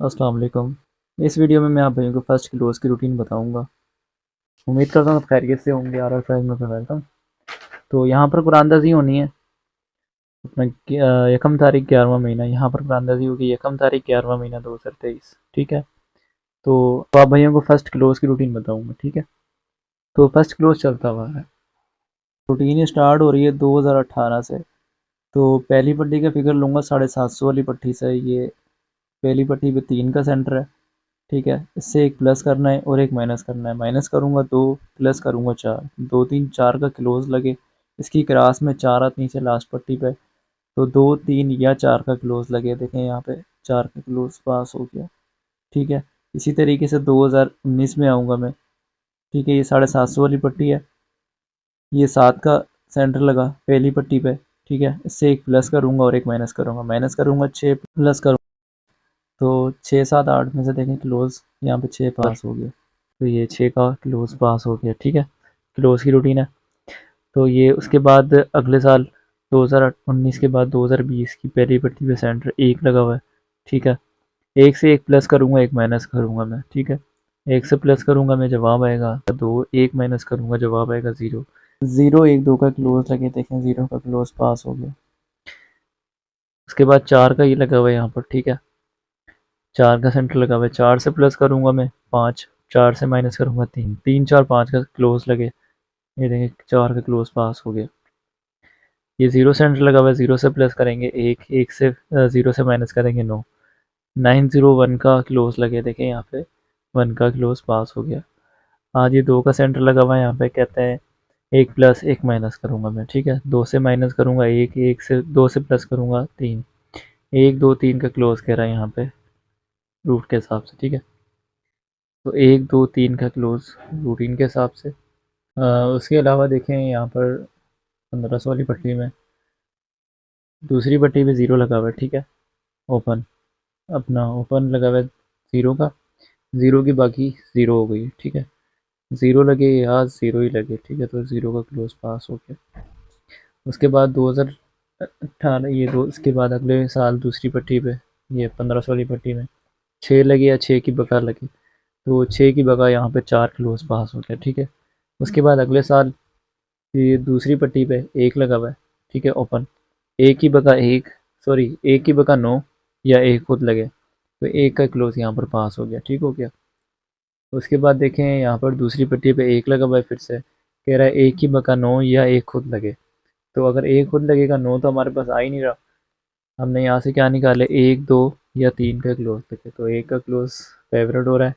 अस्सलाम वालेकुम। इस वीडियो में मैं आप भाइयों को फ़र्स्ट क्लोज़ की रूटीन बताऊँगा। उम्मीद करता हूँ आप खैरियत से होंगे। आर प्राइज़ में वेलकम। तो यहाँ पर कुरानदज़ी होनी है अपना यकम तारीख 11वां महीना, यहाँ पर कुरानदज़ी होगी यकम तारीख 11वां महीना 2023, ठीक है। तो आप भाइयों को फ़र्स्ट क्लोज़ की रूटीन बताऊँगा, ठीक है। तो फ़र्स्ट क्लोज़ चलता हुआ है, रूटीन स्टार्ट हो रही है 2018 से। तो पहली पट्टी का फिगर लूँगा 750 वाली पट्टी से। ये पहली पट्टी पे 3 का सेंटर है, ठीक है। इससे एक प्लस करना है और एक माइनस करना है। माइनस करूँगा 2, प्लस करूँगा 4, 2 3 4 का क्लोज़ लगे। इसकी क्रास में 4 आती नीचे लास्ट पट्टी पे, तो 2 3 या 4 का क्लोज़ लगे। देखें यहाँ पे 4 का क्लोज़ पास हो गया, ठीक है। इसी तरीके से 2019 में आऊँगा मैं, ठीक है। ये 750 वाली पट्टी है, ये 7 का सेंटर लगा पहली पट्टी पे, ठीक है। इससे एक प्लस करूँगा और एक माइनस करूँगा। माइनस करूँगा 6, प्लस करूँगा तो 6 7 8 में से देखें क्लोज़ यहाँ पे 6 पास हो गया। तो ये 6 का क्लोज़ पास हो गया, ठीक है। क्लोज़ की रूटीन है। तो ये उसके बाद अगले साल 2019 के बाद 2020 की पहली पट्टी पे सेंटर 1 लगा हुआ है, ठीक है। 1 से 1 प्लस करूँगा, 1 माइनस करूँगा मैं, ठीक है। 1 से प्लस करूँगा मैं, जवाब आएगा 2, 1 माइनस करूँगा, जवाब आएगा 0। 0 1 2 का क्लोज़ लगे, देखें 0 का क्लोज़ पास हो गया। उसके बाद 4 का ये लगा हुआ है यहाँ पर, ठीक है। 4 का सेंटर लगा हुआ है, 4 से प्लस करूँगा मैं 5, 4 से माइनस करूँगा 3, 3 4 5 का क्लोज़ लगे, ये देखें 4 का क्लोज़ पास हो गया। ये 0 सेंटर लगा हुआ है, 0 से प्लस करेंगे 1, 1 से 0 से माइनस करेंगे 9, 9 0 1 का क्लोज़ लगे, देखें यहाँ पे 1 का क्लोज़ पास हो गया। आज ये 2 का सेंटर लगा हुआ है, यहाँ पे कहते हैं 1 प्लस 1 माइनस करूँगा मैं, ठीक है। 2 से माइनस करूँगा 1, 1 से 2 से प्लस करूँगा 3, 1 2 3 का क्लोज़ कह रहा है यहाँ पे रूट के हिसाब से, ठीक है। तो 1 2 3 का क्लोज़ रूटीन के हिसाब से। उसके अलावा देखें यहाँ पर 1500 वाली पट्टी में दूसरी पट्टी पे 0 लगा हुआ है, ठीक है। ओपन, अपना ओपन लगा हुआ है 0 का, 0 की बाकी 0 हो गई, ठीक है। 0 लगे या 0 ही लगे, ठीक है। तो 0 का क्लोज़ पास हो गया। उसके बाद 2018 ये दो, इसके बाद अगले साल दूसरी पट्टी पे ये 1500 वाली पट्टी में 6 लगे या 6 की बका लगे, तो 6 की बका यहाँ पे 4 क्लोज़ पास हो गया, ठीक है। उसके बाद अगले साल ये दूसरी पट्टी पे 1 लगा हुआ है, ठीक है। ओपन, 1 की बका 1, सॉरी 1 की बका 9 या 1 खुद लगे, तो 1 का क्लोज़ यहाँ पर पास हो गया, ठीक हो गया। उसके बाद देखें यहाँ पर दूसरी पट्टी पे 1 लगा हुआ है, फिर से कह रहा है 1 की बका 9 या 1 खुद लगे। तो अगर 1 खुद लगेगा, 9 तो हमारे पास आ ही नहीं रहा। हमने यहाँ से क्या निकाले, 1 2 या 3 का क्लोज़ लगे, तो 1 का क्लोज़ फेवरेट हो रहा है।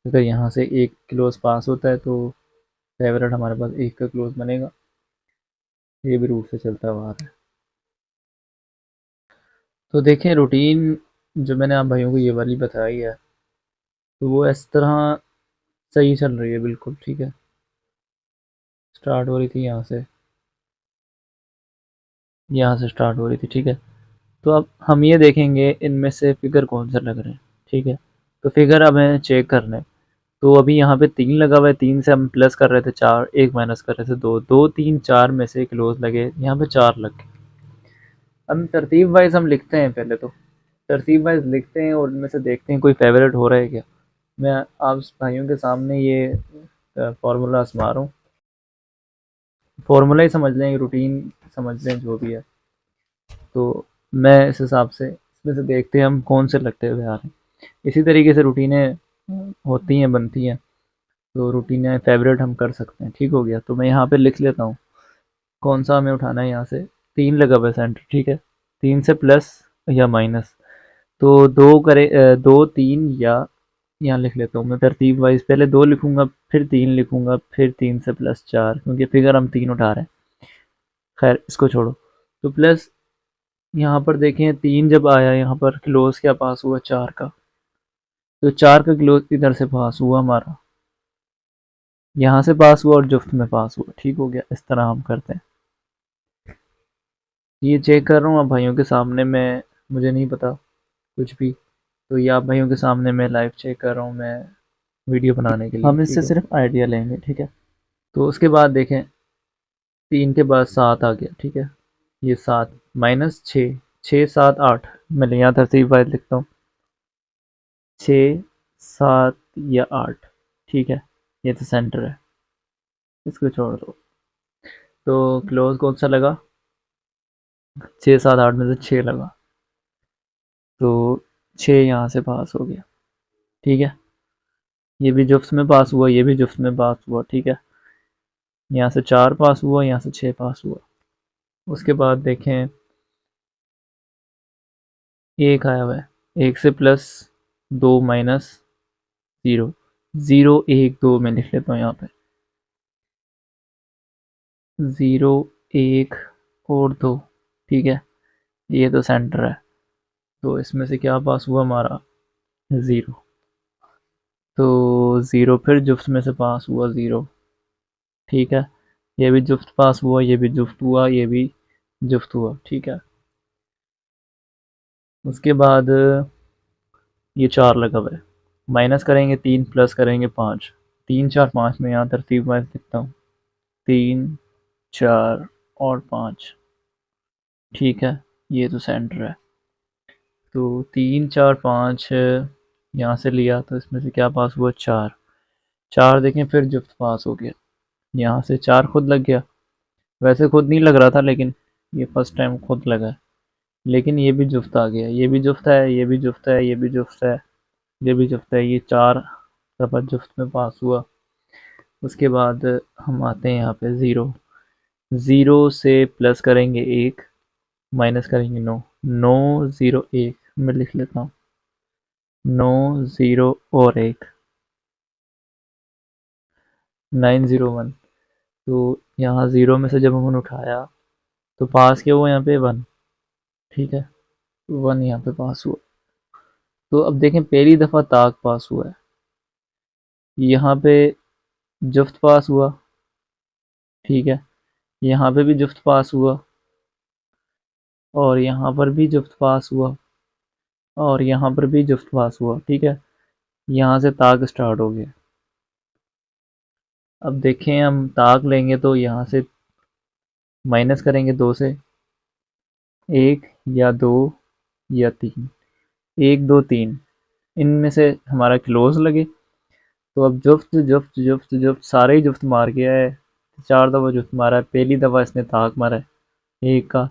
अगर यहाँ से 1 क्लोज़ पास होता है तो फेवरेट हमारे पास 1 का क्लोज़ बनेगा। ये भी रूट से चलता हुआ आ रहा है। तो देखें रूटीन जो मैंने आप भाइयों को ये वाली बताई है, तो वो इस तरह सही चल रही है बिल्कुल, ठीक है। स्टार्ट हो रही थी यहाँ से स्टार्ट हो रही थी, ठीक है। तो अब हम ये देखेंगे इनमें से फिगर कौन से लग रहे हैं, ठीक है। तो फिगर हमें चेक करने, तो अभी यहाँ पे 3 लगा हुआ है, 3 से हम प्लस कर रहे थे 4, 1 माइनस कर रहे थे 2, 2 3 4 में से क्लोज़ लगे, यहाँ पे 4 लग गए। हम तरतीब वाइज हम लिखते हैं, पहले तो तरतीब वाइज लिखते हैं और इनमें से देखते हैं कोई फेवरेट हो रहा है क्या। मैं आप भाइयों के सामने ये फार्मूला आजमा रहा हूँ, फार्मूला ही समझ लें, रूटीन समझ लें, जो भी है। तो मैं इस हिसाब से इसमें से देखते हैं हम कौन से लगते हुए आ रहे हैं। इसी तरीके से रूटीनें होती हैं, बनती हैं। तो रूटीनें फेवरेट हम कर सकते हैं, ठीक हो गया। तो मैं यहाँ पे लिख लेता हूँ कौन सा हमें उठाना है। यहाँ से 3 लगा हुआ है सेंटर, ठीक है। 3 से प्लस या माइनस, तो 2 करे 2 3 या यहाँ लिख लेता हूँ मैं तरतीब वाइज, पहले 2 लिखूंगा, फिर 3 लिखूंगा, फिर 3 से प्लस 4, क्योंकि फिगर हम 3 उठा रहे हैं। खैर इसको छोड़ो। तो प्लस यहाँ पर देखें 3 जब आया, यहाँ पर क्लोज क्या पास हुआ 4 का, तो 4 का क्लोज इधर से पास हुआ हमारा, यहाँ से पास हुआ और जुफ्त में पास हुआ, ठीक हो गया। इस तरह हम करते हैं। ये चेक कर रहा हूँ आप भाइयों के सामने, मैं मुझे नहीं पता कुछ भी, तो ये आप भाइयों के सामने मैं लाइव चेक कर रहा हूँ मैं वीडियो बनाने के लिए, हम इससे सिर्फ आइडिया लेंगे, ठीक है। तो उसके बाद देखें 3 के बाद 7 आ गया, ठीक है। ये 7 माइनस 6, 6 7 8, मैं यहाँ तरतीब वाइज लिखता हूँ। 6, 7 या 8, ठीक है, ये तो सेंटर है, इसको छोड़ दो। तो क्लोज कौन सा लगा? 6, 7, 8 में से 6 लगा, तो 6 यहाँ से पास हो गया, ठीक है। ये भी जुफ्त में पास हुआ, ये भी जुफ्त में पास हुआ, ठीक है। यहाँ से 4 पास हुआ, यहाँ से 6 पास हुआ। उसके बाद देखें, 1 आया हुआ है, 1 से प्लस 2 माइनस 0, 0, 1, 2 मैं लिख लेता हूँ यहाँ पे, 0, 1 और 2, ठीक है। ये तो सेंटर है, तो इसमें से क्या पास हुआ हमारा? 0। तो 0 फिर जुफ्त में से पास हुआ 0, ठीक है। ये भी जुफ्त पास हुआ, ये भी जुफ्त हुआ, ये भी जुफ्त हुआ, ठीक है। उसके बाद ये 4 लगा हुआ है, माइनस करेंगे 3, प्लस करेंगे 5, 3, 4, 5 में यहाँ तरतीब वाइज लिखता हूँ, 3, 4 और 5, ठीक है। ये तो सेंटर है, तो 3, 4, 5 यहाँ से लिया, तो इसमें से क्या पास हुआ? 4, 4 देखें फिर जुफ्त पास हो गया, यहाँ से 4 खुद लग गया, वैसे खुद नहीं लग रहा था, लेकिन ये फर्स्ट टाइम खुद लगा है। लेकिन ये भी जुफ्त आ गया, ये भी जुफ्त है, ये भी जुफ्त है, ये भी जुफ्त है, ये भी जुफ्त है, ये 4 दफ़ा जुफ्त में पास हुआ। उसके बाद हम आते हैं यहाँ पे 0, 0 से प्लस करेंगे 1, माइनस करेंगे 9, 9, 0, 1 मैं लिख लेता हूँ, 9, 0 और 1, 901। तो यहाँ 0 में से जब हमने उठाया तो पास क्या हुआ यहाँ पे? 1, ठीक है, 1 यहाँ पे पास हुआ। तो अब देखें, पहली दफ़ा ताक पास हुआ है, यहाँ पे जुफ्त पास हुआ, ठीक है, यहाँ पे भी जुफ्त पास हुआ, और यहाँ पर भी जुफ्त पास हुआ, और यहाँ पर भी जुफ्त पास हुआ, ठीक है। यहाँ से ताक स्टार्ट हो गया। अब देखें, हम ताक लेंगे तो यहाँ से माइनस करेंगे 2 से, 1 या 2 या 3, 1, 2, 3, इनमें से हमारा क्लोज लगे। तो अब जुफ्त जुफ्त जुफ्त जुफ्त सारे ही जुफ्त मार गया है, 4 दफ़ा जुफ्त मारा है, पहली दफ़ा इसने ताक मारा है 1 का,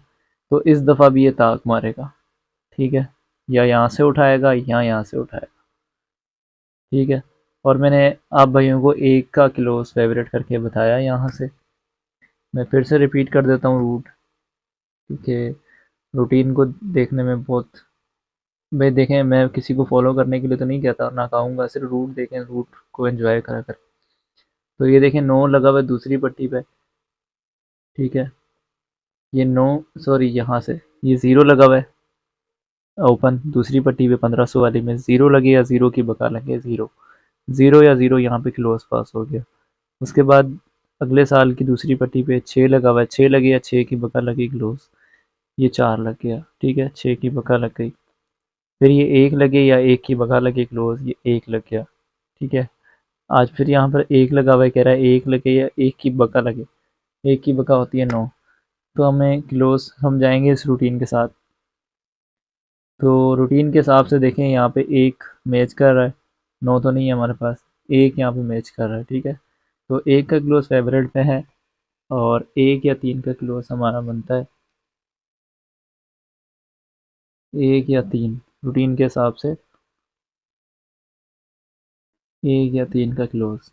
तो इस दफ़ा भी ये ताक मारेगा, ठीक है, या यहाँ से उठाएगा या यहाँ से उठाएगा, ठीक है। और मैंने आप भाइयों को 1 का क्लोज फेवरेट करके बताया यहाँ से। मैं फिर से रिपीट कर देता हूँ रूट, क्योंकि रूटीन को देखने में बहुत, भाई देखें, मैं किसी को फॉलो करने के लिए तो नहीं कहता, ना कहूँगा, सिर्फ रूट देखें, रूट को एंजॉय करा कर। तो ये देखें 9 लगा हुआ है दूसरी पट्टी पे, ठीक है, ये 9, सॉरी यहाँ से ये 0 लगा हुआ है ओपन दूसरी पट्टी पे 1500 वाली में, 0 लगे या 0 की बका लगे, 0, 0 या 0 यहाँ पे क्लोज पास हो गया। उसके बाद अगले साल की दूसरी पट्टी पे 6 लगा हुआ है, 6 लगे या 6 की बका लगी क्लोज, ये 4 लग गया, ठीक है, 6 की बका लग गई। फिर ये 1 लगे या 1 की बका लगे क्लोज, ये 1 लग गया, ठीक है। आज फिर यहाँ पर 1 लगा हुआ है, कह रहा है 1 लगे या 1 की बका लगे, 1 की बका होती है 9, तो हमें क्लोज हम जाएंगे इस रूटीन के साथ। तो रूटीन के हिसाब से देखें, यहाँ पे 1 मैच कर रहा है, 9 तो नहीं है हमारे पास, 1 यहाँ पे मैच कर रहा है, ठीक है। तो 1 का क्लोज फेवरेट पे है, और 1 या 3 का क्लोज हमारा बनता है, 1 या 3 रूटीन के हिसाब से, 1 या 3 का क्लोज।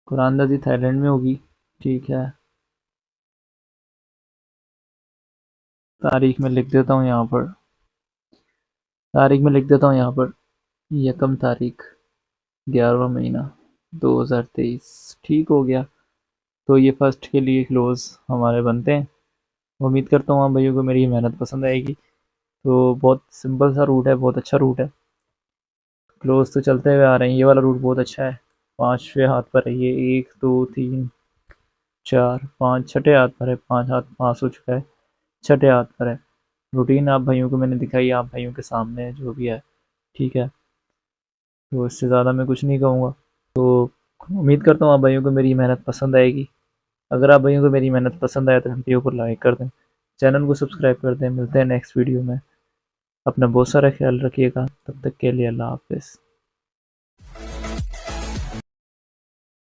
कुरानदाजी थाईलैंड में होगी, ठीक है, तारीख में लिख देता हूँ यहाँ पर, तारीख में लिख देता हूँ यहाँ पर, यकम तारीख 11वां महीना 2023, ठीक हो गया। तो ये फर्स्ट के लिए क्लोज हमारे बनते हैं। उम्मीद करता हूँ आप भाइयों को मेरी मेहनत पसंद आएगी। तो बहुत सिंपल सा रूट है, बहुत अच्छा रूट है, क्लोज तो चलते हुए आ रहे हैं, ये वाला रूट बहुत अच्छा है। 5वें हाथ पर है ये, 1, 2, 3, 4, 5, छठे हाथ पर है, 5 हाथ पास हो चुका है, छठे हाथ पर है। रूटीन आप भाइयों को मैंने दिखाई, आप भाइयों के सामने है जो भी है, ठीक है। तो इससे ज़्यादा मैं कुछ नहीं कहूँगा। तो उम्मीद करता हूँ आप भाइयों को मेरी मेहनत पसंद आएगी। अगर आप भाइयों को मेरी मेहनत पसंद आए तो वीडियो को लाइक कर दें, चैनल को सब्सक्राइब कर दें। मिलते हैं नेक्स्ट वीडियो में। अपना बहुत सारा ख्याल रखिएगा। तब तक के लिए अल्लाह हाफ़िज़।